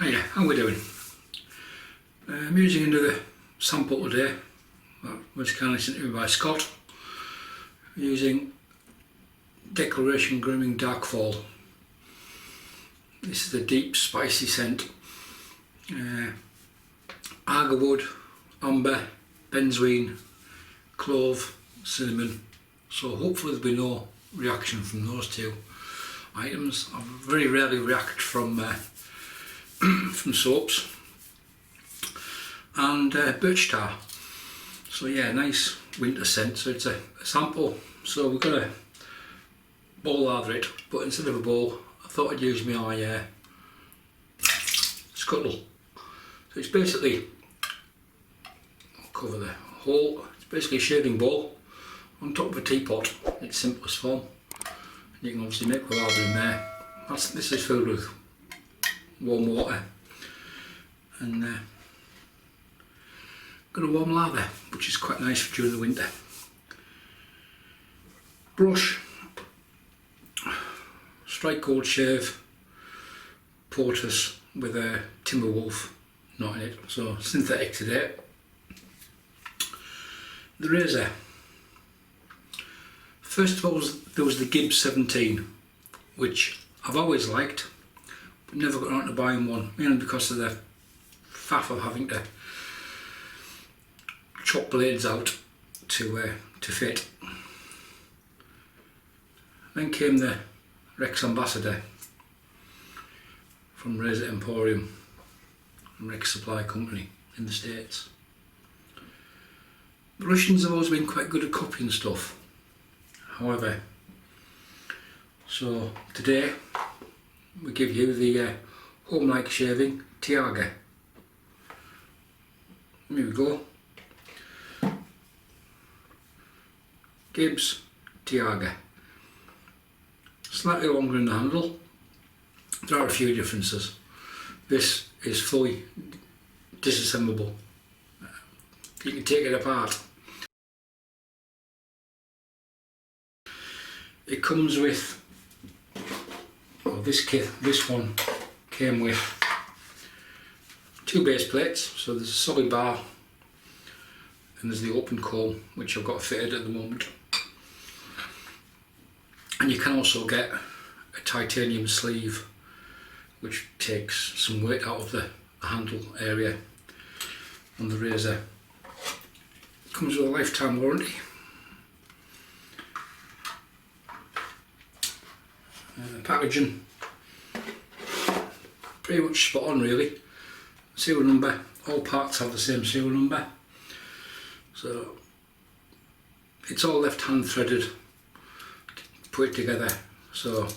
Hiya, how we doing? I'm using another sample today that was kindly sent to me by Scott, using Declaration Grooming Darkfall. This is a deep spicy scent. Agarwood, amber, benzoin, clove, cinnamon. So hopefully there'll be no reaction from those two items. I very rarely react from soaps and birch tar. So yeah, nice winter scent. So it's a sample. So we're gonna bowl lather it, but instead of a bowl, I thought I'd use my Scuttle. So it's basically, I'll cover the hole. It's basically a shaving bowl on top of a teapot. Its simplest form. And you can obviously make the lather in there. This is filled with warm water, and got a warm lather, which is quite nice during the winter. Brush, strike gold shave, POTUS with a Timberwolf knot in it, so synthetic today. The razor. First of all, there was the Gibbs 17, which I've always liked, but never got around to buying one, mainly because of the faff of having to chop blades out to fit. Then came the Rex Ambassador from Razor Emporium and Rex Supply Company in the States. The Russians have always been quite good at copying stuff. However, so today we give you the Homelike shaving Taiga. Here we go. Gibbs Taiga. Slightly longer in the handle. There are a few differences. This is fully disassemblable. You can take it apart. It comes with, well, this one came with two base plates. So there's a solid bar and there's the open comb, which I've got fitted at the moment. And you can also get a titanium sleeve, which takes some weight out of the handle area on the razor. It comes with a lifetime warranty. Packaging, pretty much spot on really. Serial number, all parts have the same serial number. So it's all left hand threaded, put it together. So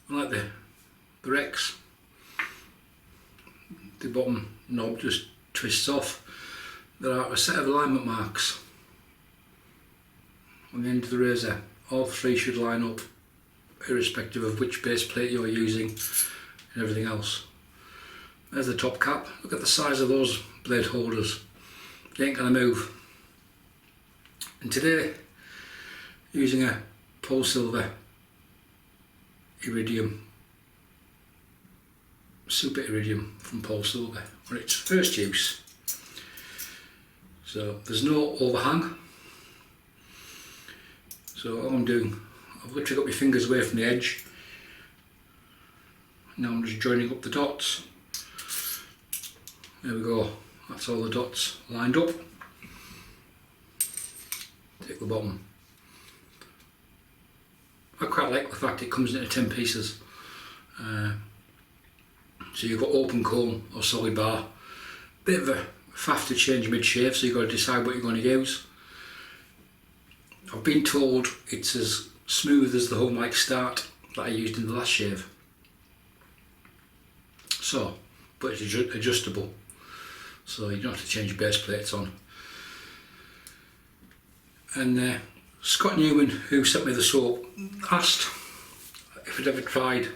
unlike the Rex, the bottom knob just twists off. There are a set of alignment marks on the end of the razor. All three should line up, irrespective of which base plate you're using and everything else. There's the top cap. Look at the size of those blade holders. They ain't gonna move. And today, using a Polsilver Iridium, Super Iridium from Polsilver for its first use. So there's no overhang. So all I'm doing, I've literally got my fingers away from the edge. Now I'm just joining up the dots. There we go, that's all the dots lined up. Take the bottom. I quite like the fact it comes into 10 pieces. So you've got open comb or solid bar. Bit of a faff to change mid-shave, so you've got to decide what you're going to use. I've been told it's as smooth as the Homelike start that I used in the last shave. So, but it's adjustable, so you don't have to change base plates on. And Scott Newman, who sent me the soap, asked if I'd ever tried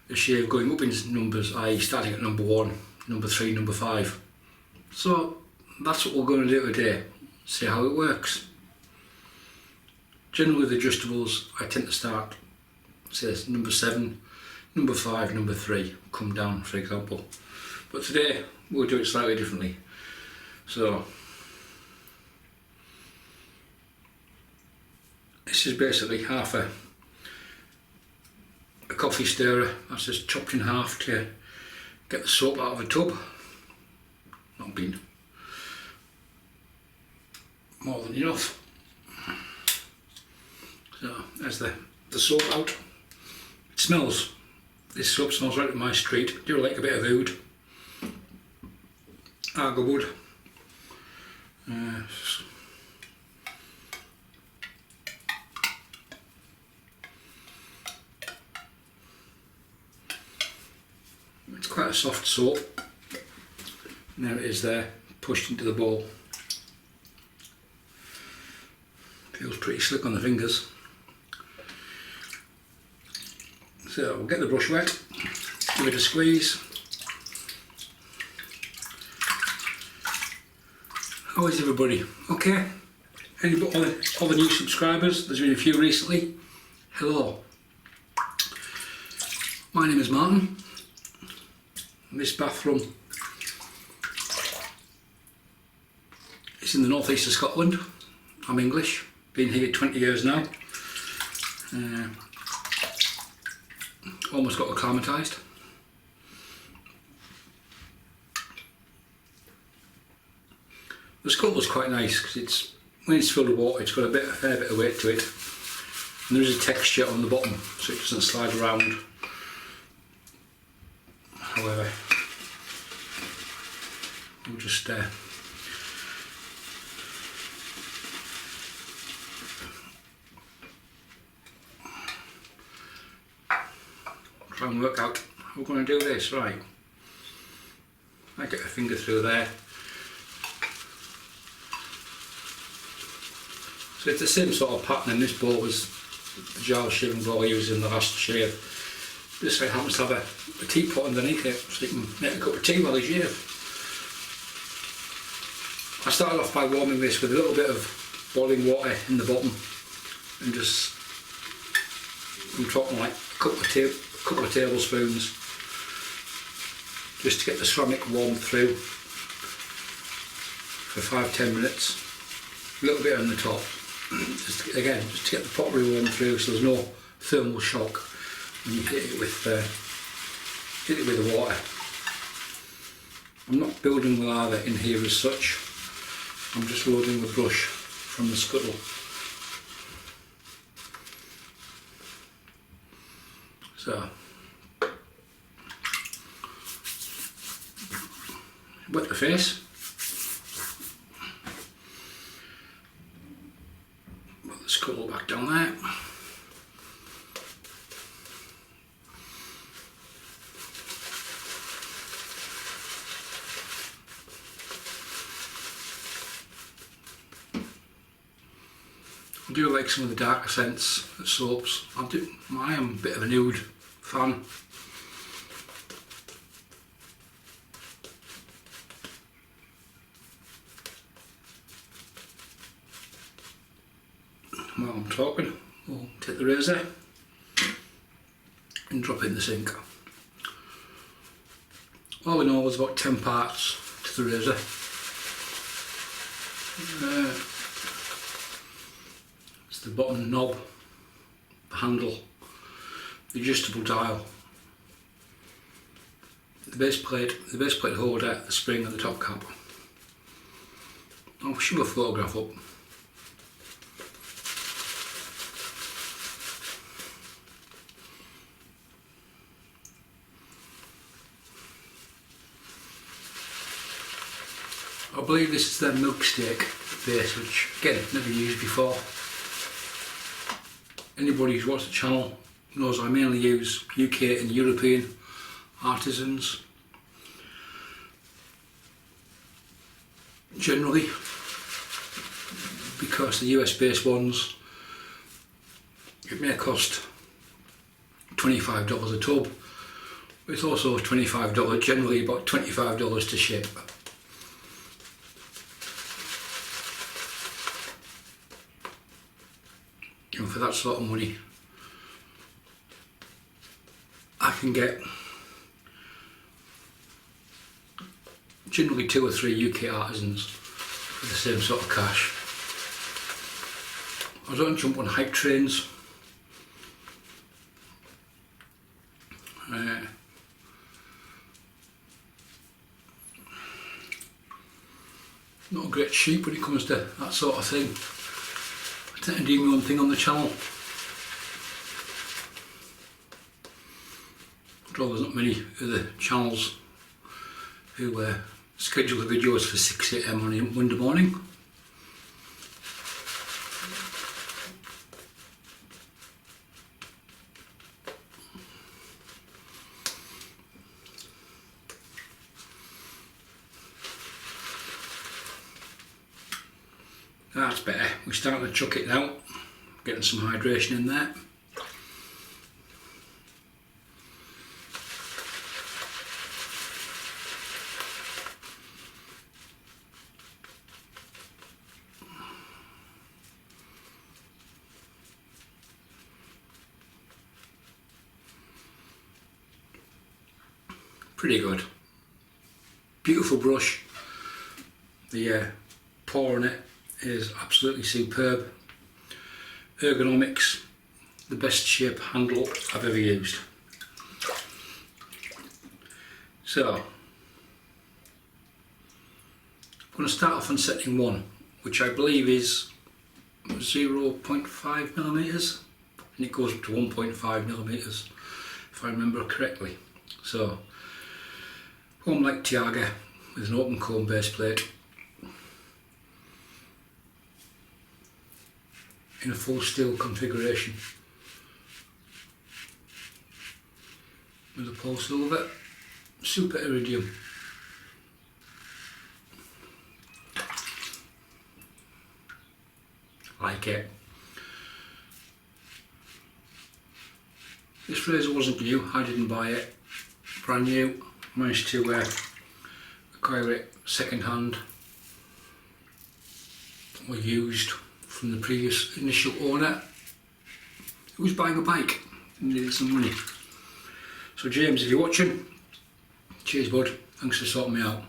the shave going up in numbers, i.e. starting at number 1, number 3, number 5. So that's what we're going to do today, see how it works. Generally with adjustables, I tend to start, say number 7, number 5, number 3 come down, for example. But today we'll do it slightly differently. So this is basically half a coffee stirrer. That's just chopped in half to get the soap out of a tub. Not been more than enough. So there's the soap out. It smells, this soap smells right up my street. I do like a bit of Aoud, agarwood. It's quite a soft soap. And there it is there, pushed into the bowl. Feels pretty slick on the fingers. So we'll get the brush wet, give it a squeeze. How is everybody? Okay? All the new subscribers, there's been a few recently. Hello. My name is Martin. This bathroom is in the northeast of Scotland. I'm English, been here 20 years now. Almost got acclimatised. The Scuttle's quite nice because when it's filled with water, it's got a fair bit of weight to it, and there is a texture on the bottom, so it doesn't slide around. However, we'll just try and work out how we're going to do this. Right, I get a finger through there. So it's the same sort of pattern in this bowl as the Giles shaving bowl I used in the last shave. This side happens to have a teapot underneath it, so you can make a cup of tea while you shave. I started off by warming this with a little bit of boiling water in the bottom, and just, I'm talking like a couple of tablespoons, just to get the ceramic warmed through for 5-10 minutes. A little bit on the top, just to get the pot really warmed through, so there's no thermal shock when you hit it with the water. I'm not building the lather in here as such. I'm just loading the brush from the Scuttle. So wet the face. Put the Scuttle back down there. I do like some of the darker scents, the soaps. I am a bit of an Aoud fan. While I'm talking, we'll take the razor and drop it in the sink. All in all, there's about 10 parts to the razor. It's the bottom knob, the handle, the adjustable dial, the base plate holder, the spring and the top cap. I'll shoot a photograph up. I believe this is their milk steak base, which again, never used before. Anybody who's watched the channel knows I mainly use UK and European artisans. Generally, because the US based ones, it may cost $25 a tub. It's also $25, generally about $25 to ship. And for that sort of money, I can get generally 2 or 3 UK artisans for the same sort of cash. I don't jump on hype trains. Not a great sheep when it comes to that sort of thing. I tend to do my own thing on the channel. Although there's not many other channels who schedule the videos for 6 AM on a Monday morning. That's better. We're starting to chuck it now, getting some hydration in there. Pretty good. Beautiful brush. The pour on it is absolutely superb. Ergonomics, the best shape handle I've ever used. So, I'm going to start off on setting 1, which I believe is 0.5 millimeters, and it goes up to 1.5 millimeters if I remember correctly. So, Homelike Taiga with an open comb base plate in a full steel configuration with a Polsilver Super Iridium. Like it. This razor wasn't new, I didn't buy it. Brand new. Managed to acquire it second hand or used from the previous initial owner who was buying a bike and needed some money. So James, if you're watching, cheers bud, thanks for sorting me out.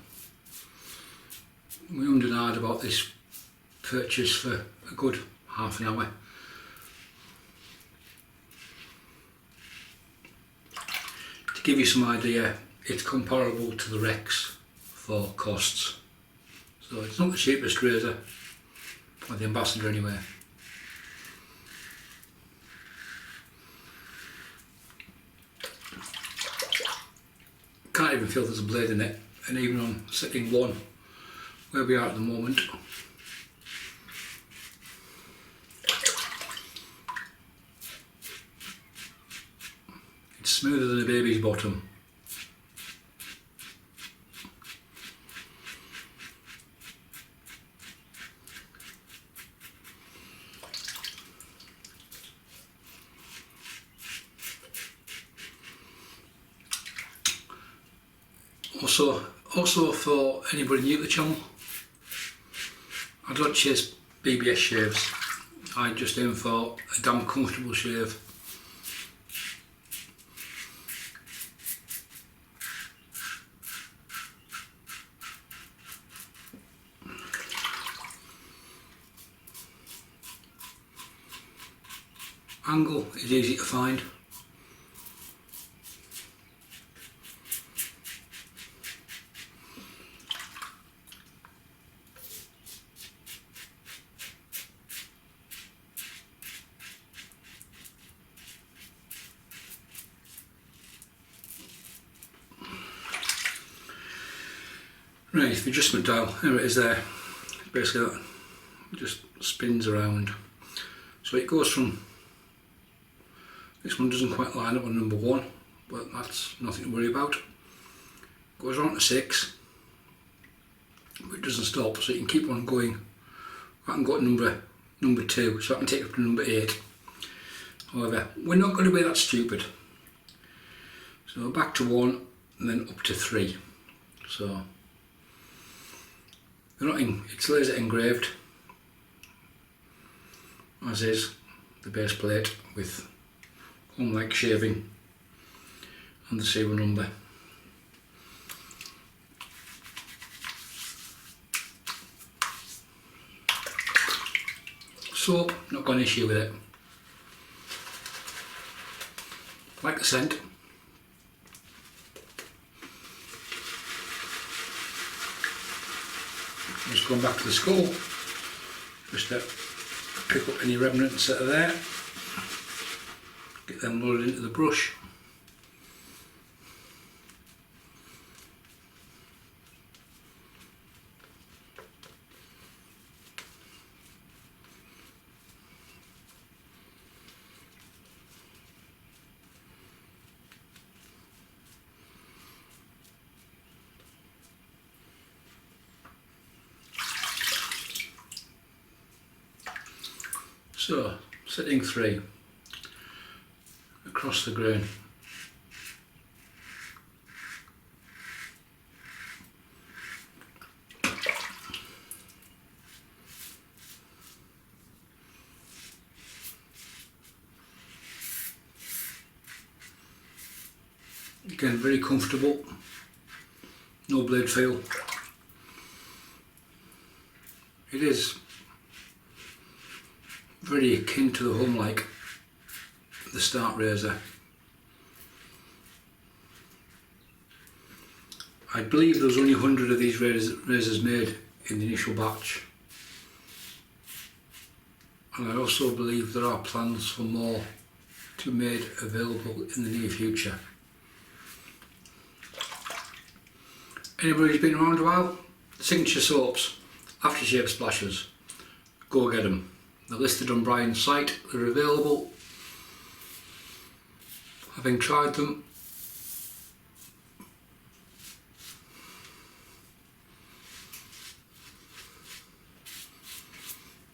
We ummed and ahed about this purchase for a good half an hour. To give you some idea, it's comparable to the Rex for costs. So it's not the cheapest razor, or the Ambassador anyway. Can't even feel there's a blade in it, and even on setting 1, where we are at the moment, it's smoother than a baby's bottom. Also for anybody new to the channel, I don't chase BBS shaves, I just aim for a damn comfortable shave. Angle is easy to find. Right, the adjustment dial, there it is there. Basically that just spins around. So it goes from, this one doesn't quite line up on number 1, but that's nothing to worry about. Goes on to 6, but it doesn't stop, so you can keep on going. I can go to number 2, so I can take it up to number 8. However, we're not going to be that stupid. So back to 1 and then up to 3. So they're not it's laser engraved, as is the base plate with Homelike shaving and the serial number. So, not got an issue with it. Like the scent. Just going back to the skull, just to pick up any remnants that are there, get them loaded into the brush. So, setting 3 across the grain. Again, very comfortable, no blade feel. It is very akin to the Homelike, the start razor. I believe there was only 100 of these razors made in the initial batch, and I also believe there are plans for more to be made available in the near future. Anybody who's been around a while, signature soaps, aftershave splashes, go get them. They're listed on Brian's site, they're available. Having tried them,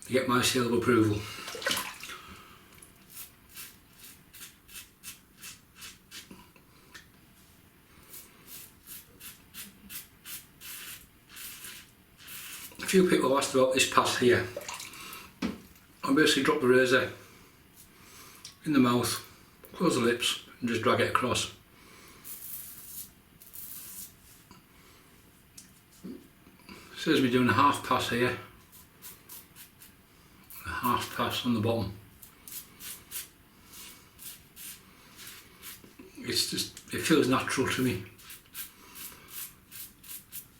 they get my seal of approval. A few people asked about this pass here. I basically drop the razor in the mouth, close the lips and just drag it across. Saves me doing a half pass here, a half pass on the bottom. It's just, it feels natural to me.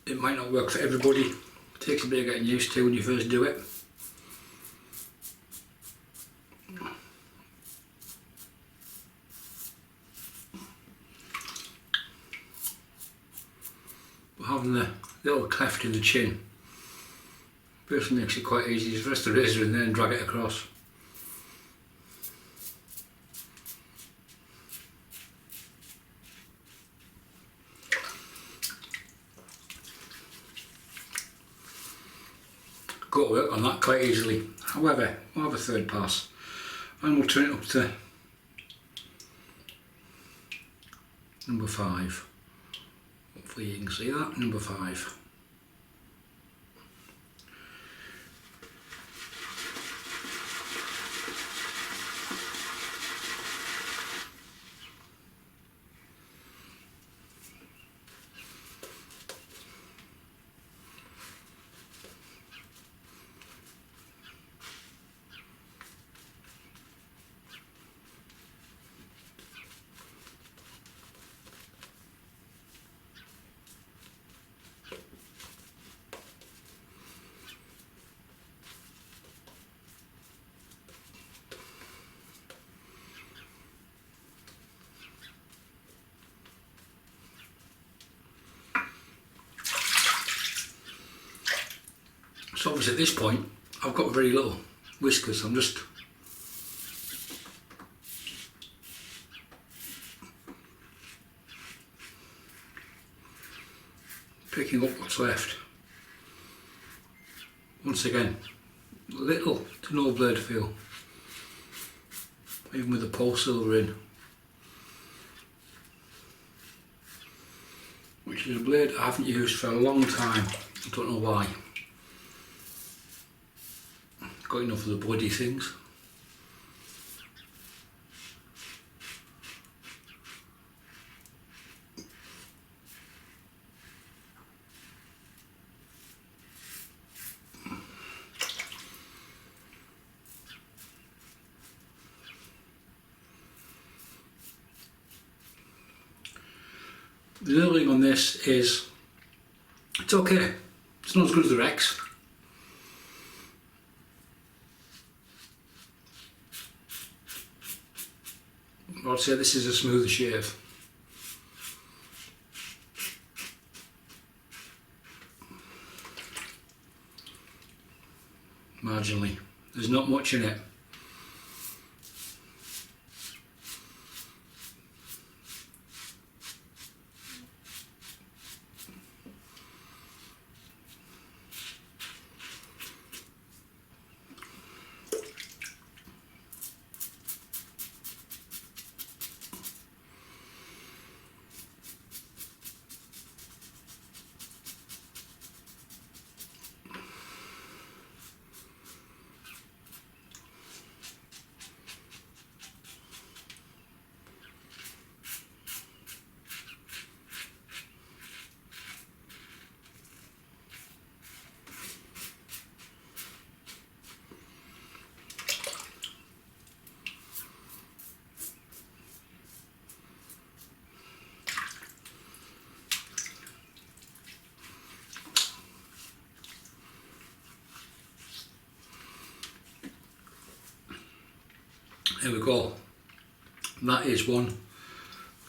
It might not work for everybody, it takes a bit of getting used to when you first do it. Having the little cleft in the chin personally makes it quite easy. Just rest the razor in there and drag it across. Got to work on that quite easily. However, we'll have a third pass and we'll turn it up to number 5. Hopefully you can see that, number 5. So obviously at this point I've got very little whiskers, I'm just picking up what's left. Once again, little to no blade feel, even with the Polsilver in, which is a blade I haven't used for a long time, I don't know why. Got enough of the bloody things. The other thing on this is, it's okay. It's not as good as the Rex. I'd say this is a smoother shave. Marginally. There's not much in it. There we go. That is one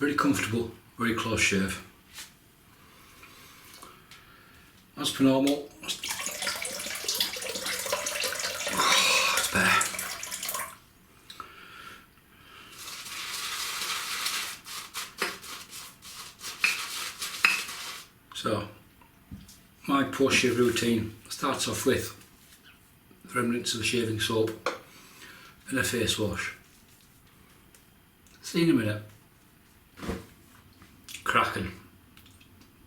very comfortable, very close shave. As per normal, it's better. So, my post-shave routine starts off with the remnants of the shaving soap and a face wash. See you in a minute. Cracking.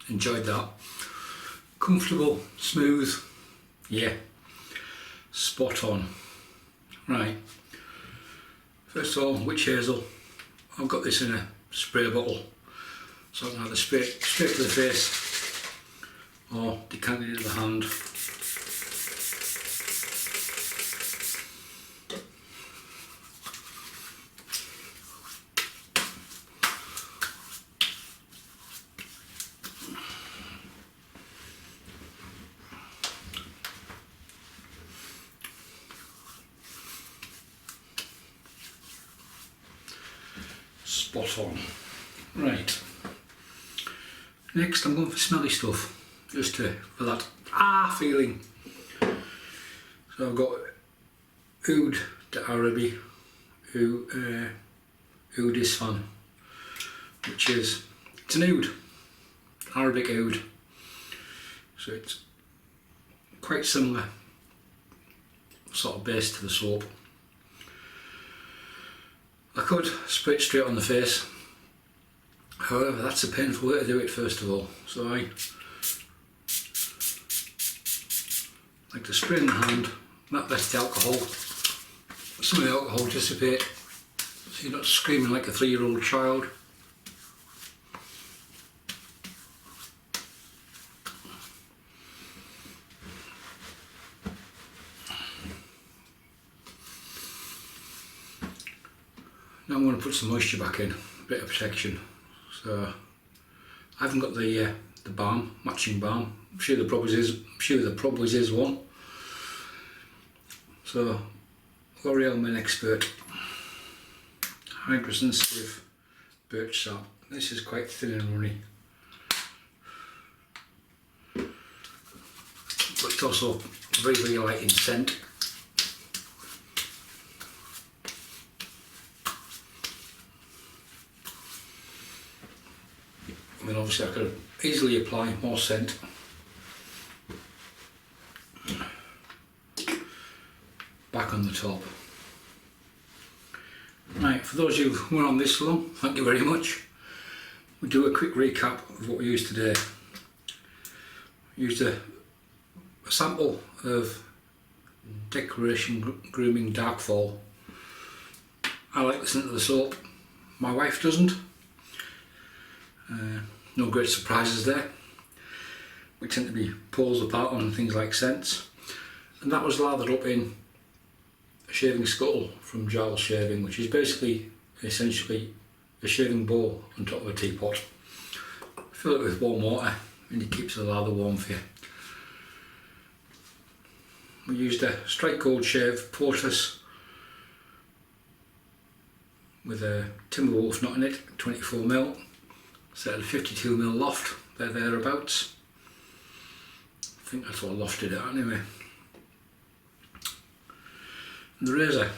Enjoyed that. Comfortable, smooth, yeah, spot on. Right, first of all, witch hazel. I've got this in a spray bottle, so I can either spray it straight to the face or decant it into the hand. Spot on. Right. Next I'm going for smelly stuff, just for that feeling. So I've got Aoud de Arabi, Aoud Isfahan, which is, it's an oud, Arabic oud. So it's quite similar sort of base to the soap. I could spray it straight on the face, however that's a painful way to do it first of all, so I like to spray in the hand, that lets the alcohol, some of the alcohol dissipate, so you're not screaming like a 3-year-old child. Now I'm going to put some moisture back in, a bit of protection. So I haven't got the balm, matching balm. I'm sure there probably is one. So L'Oreal Men Expert Hydra Sensitive Birch Sap. This is quite thin and runny, but it's also very, very light in scent. And then obviously I could easily apply more scent. Back on the top. Right, for those of you who were on this long, thank you very much. We'll do a quick recap of what we used today. We used a sample of Decoration Grooming Darkfall. I like the scent of the soap, my wife doesn't. No great surprises there. We tend to be poles apart on things like scents. And that was lathered up in a shaving scuttle from Giles Shaving, which is basically, essentially, a shaving bowl on top of a teapot, Fill it with warm water and it keeps the lather warm for you. We used a straight gold shave POTUS with a Timberwolf knot in it, 24mm, set at a 52mm loft, they're thereabouts. I think that's what I lofted it anyway. And the razor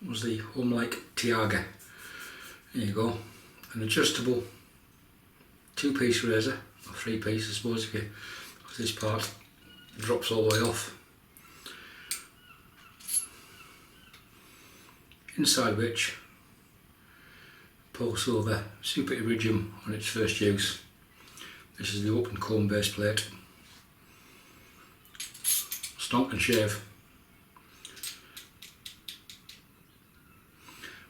was the Homelike Taiga. There you go, an adjustable 2-piece razor, or 3-piece I suppose, if you, because this part drops all the way off. Inside which Polsilver Super Iridium on its first use. This is the open comb base plate. Stonk and shave.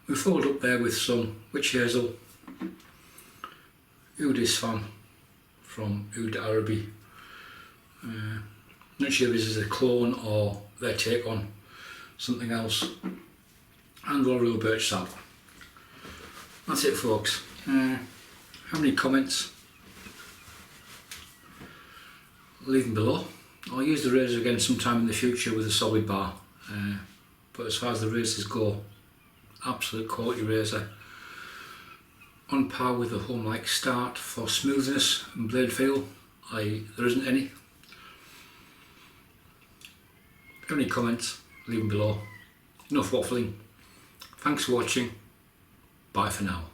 We followed up there with some witch hazel, Aoud Isfahan from Aoud. Not sure if this is a clone or their take on something else, and royal birch sap. That's it, folks. How many comments? Leave them below. I'll use the razor again sometime in the future with a solid bar, but as far as the razors go, absolute quality razor, on par with the Homelike Start for smoothness and blade feel. There isn't any. If you have any comments, leave them below. Enough waffling. Thanks for watching. Bye for now.